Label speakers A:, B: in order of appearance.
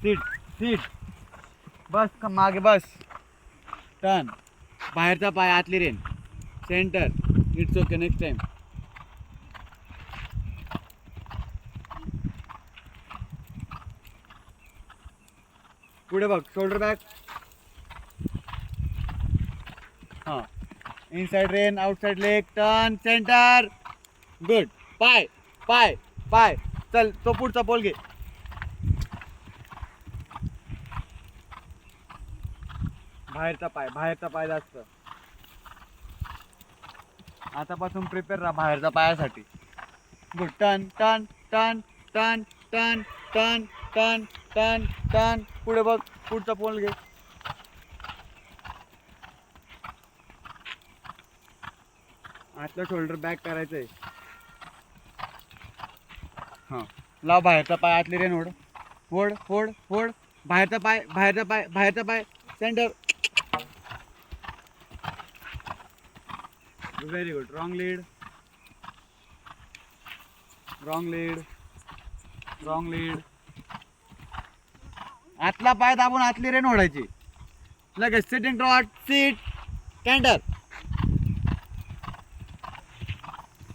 A: Seat seat बस का मागे बस. Turn. बाहेरचा पाय आतली rein. Centre. It's okay. Next time. पुढे बघ. Shoulder back. हां. Inside rein. Outside leg. Turn. Centre. Good. पाय पाय पाय. चल तो पुढचा पोल घे. बाहेरचा पाय जास्त. आतापासून प्रिपेअर राहा बाहेरच्या पायासाठी. Good. Turn turn turn turn turn turn turn turn turn. पुढे बघ. पुढचा पोल घे. आतलं शोल्डर बॅक करायचंय. हां. लाव बाहेरचा पाय आतली रेन. ओढ ओढ ओढ ओढ. बाहेरचा पाय centre. Very good. Wrong lead. आतला पाय दाबून आतली रेन ओढायची. लगेच सिटिंग ट्रॉट. सीट. कॅन्टर.